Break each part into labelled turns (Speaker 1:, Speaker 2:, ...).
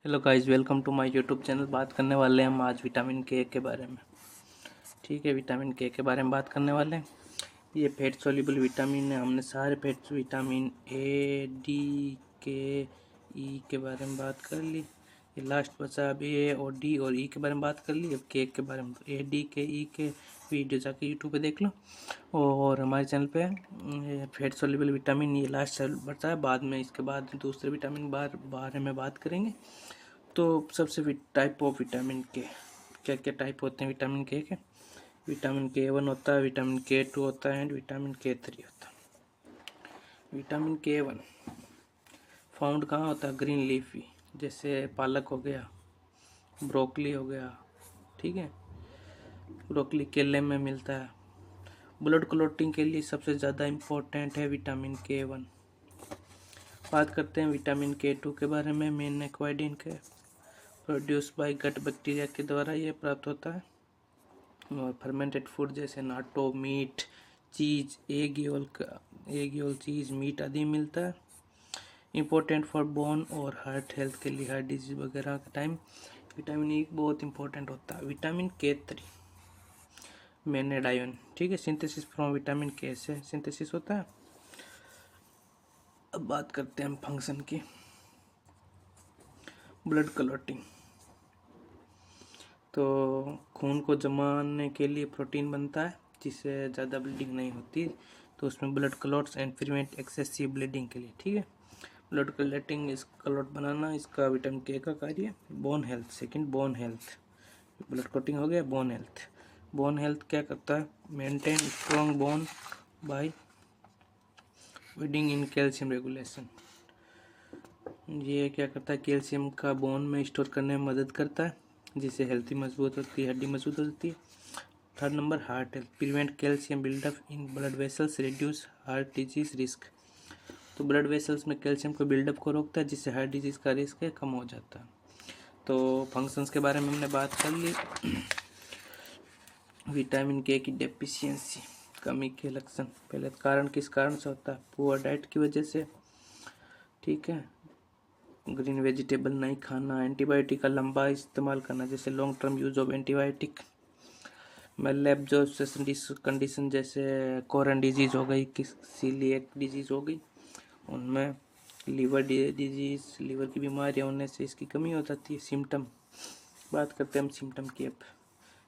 Speaker 1: Hello guys, welcome to my YouTube channel. बात करने वाले हैं हम आज विटामिन के के बारे में। ठीक है, विटामिन के बारे में बात करने वाले हैं। ये फैट सोल्यूबल विटामिन है। हमने सारे फैट विटामिन ए, डी, के, ई के बारे में बात कर ली। ये लास्ट बचा अब ए और डी और ई के बारे में बात कर ली। अब के बारे में ए, डी, के, ई के वीडियो जाके यूट्यूब पे देख लो। और हमारे चैनल पे फैट सोल्यूबल विटामिन ये लास्ट बचा है। बाद में इसके बाद दूसरे विटामिन बारे में बात करेंगे। तो सबसे टाइप ऑफ विटामिन के क्या क्या टाइप होते हैं विटामिन के विटामिन के 1 होता है, विटामिन के 2 होता है एंड विटामिन के 3 होता है। विटामिन के 1 फाउंड कहाँ होता है? ग्रीन लीफी, जैसे पालक हो गया, ब्रोकली हो गया। ठीक है, ब्रोकली केले में मिलता है। ब्लड क्लॉटिंग के लिए सबसे ज़्यादा इम्पोर्टेंट है विटामिन के 1। बात करते हैं विटामिन के 2 के बारे में। मेन एक्वाइडिन के प्रोड्यूस बाय गट बैक्टीरिया के द्वारा ये प्राप्त होता है। और फर्मेंटेड फूड जैसे नाटो, मीट, चीज़, एग योल चीज़, मीट आदि मिलता है। इम्पोर्टेंट फॉर बोन और हार्ट हेल्थ के लिए, हार्ट डिजीज वगैरह का टाइम विटामिन ई बहुत इंपॉर्टेंट होता है। विटामिन के 3 मेनेडाइन, ठीक है, सिंथेसिस फ्रॉम विटामिन के से सिंथेसिस होता है। अब बात करते हैं हम फंक्शन की। ब्लड क्लॉटिंग, तो खून को जमाने के लिए प्रोटीन बनता है जिससे ज़्यादा ब्लीडिंग नहीं होती, तो उसमें blood clots and prevent excessive bleeding के लिए। ठीक है, ब्लड क्लॉटिंग इस क्लॉट बनाना इसका विटामिन के का कार्य है। Bone health, second bone health, blood clotting हो गया। बोन हेल्थ क्या करता है? Maintain strong borne by adding in calcium regulation. ये क्या करता है? कैल्शियम का बोन में स्टोर करने में मदद करता है जिससे हेल्थी मजबूत होती है, हड्डी मजबूत होती है। Third number heart health, prevent calcium buildup in blood vessels, reduce heart disease risk. तो ब्लड वेसल्स में कैल्शियम को बिल्डअप को रोकता है जिससे हार्ट डिजीज का रिस्क है कम हो जाता है। तो फंक्शंस के बारे में हमने बात कर ली। विटामिन के की डेफिशिएंसी, कमी के लक्षण। पहले कारण किस कारण से होता है? पुअर डाइट की वजह से। ठीक है, ग्रीन वेजिटेबल नहीं खाना, एंटीबायोटिक का लंबा इस्तेमाल करना जैसे long term use of antibiotic, lab जो कंडीशन जैसे कोरन डिजीज हो गई, सीलिएक डिजीज हो गई, उनमें लीवर डिजीज, लीवर की बीमारियां होने से इसकी कमी हो जाती है। सिम्टम, बात करते हैं हम सिम्टम की। अब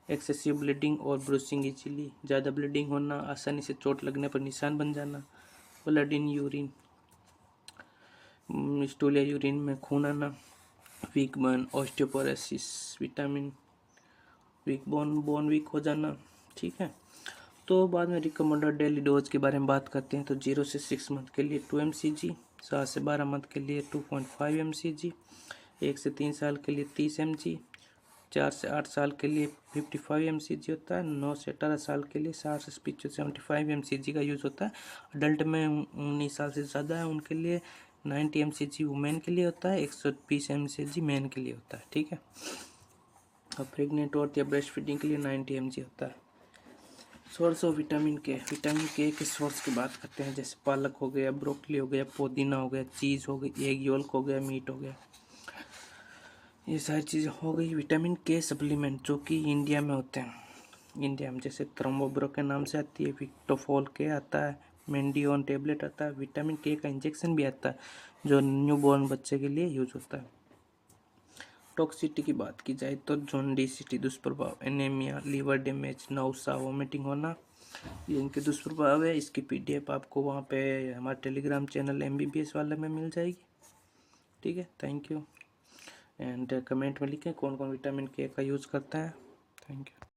Speaker 1: एक्सेसिव ब्लीडिंग और ब्रूसिंग इजीली, ज़्यादा ब्लीडिंग होना, आसानी से चोट लगने पर निशान बन जाना। ब्लड इन यूरिन, स्टूल या यूरिन में खून आना। Weak bone, osteoporosis, vitamin weak bone weak हो जाना। ठीक है, तो बाद में रिकमेंडेड डेली डोज के बारे में बात करते हैं। तो 0 से 6 मंथ के लिए 2 mcg, 7 से 12 मंथ के लिए 2.5 mcg, 1 से 3 साल के लिए 30 mg, 4 से 8 साल के लिए 55 mcg होता है, 9 से 18 साल के लिए 60 से 75 mcg का यूज़ होता है। अडल्ट में 19 साल से ज़्यादा है उनके लिए 90 mcg वुमेन के लिए होता है, 120 mcg मैन के लिए होता है। ठीक है, और प्रेग्नेंट औरत या ब्रेस्ट फीडिंग के लिए 90 mg होता है। सोर्स ऑफ विटामिन के सोर्स की बात करते हैं, जैसे पालक हो गया, ब्रोकली हो गया, पुदीना हो गया, चीज़ हो गई, एग योल्क हो गया, मीट हो गया, ये सारी चीज़ें हो गई। विटामिन के सप्लीमेंट जो कि इंडिया में होते हैं, इंडिया में जैसे क्रम्बोब्रो के नाम से आती है, विक्टोफॉल के आता है, मेंडियोन टेबलेट आता है, विटामिन के का इंजेक्शन भी आता है जो न्यू बॉर्न बच्चे के लिए यूज होता है। टॉक्सिटी की बात की जाए तो जॉन्डिसिटी दुष्प्रभाव, anaemia, liver damage, Nausa, vomiting होना, ये इनके दुष्प्रभाव है। इसकी पीडीएफ आपको वहाँ पे हमारे टेलीग्राम चैनल MBBS वाले में मिल जाएगी। ठीक है, थैंक यू। एंड कमेंट में लिखें कौन कौन विटामिन के का यूज़ करता है। Thank you.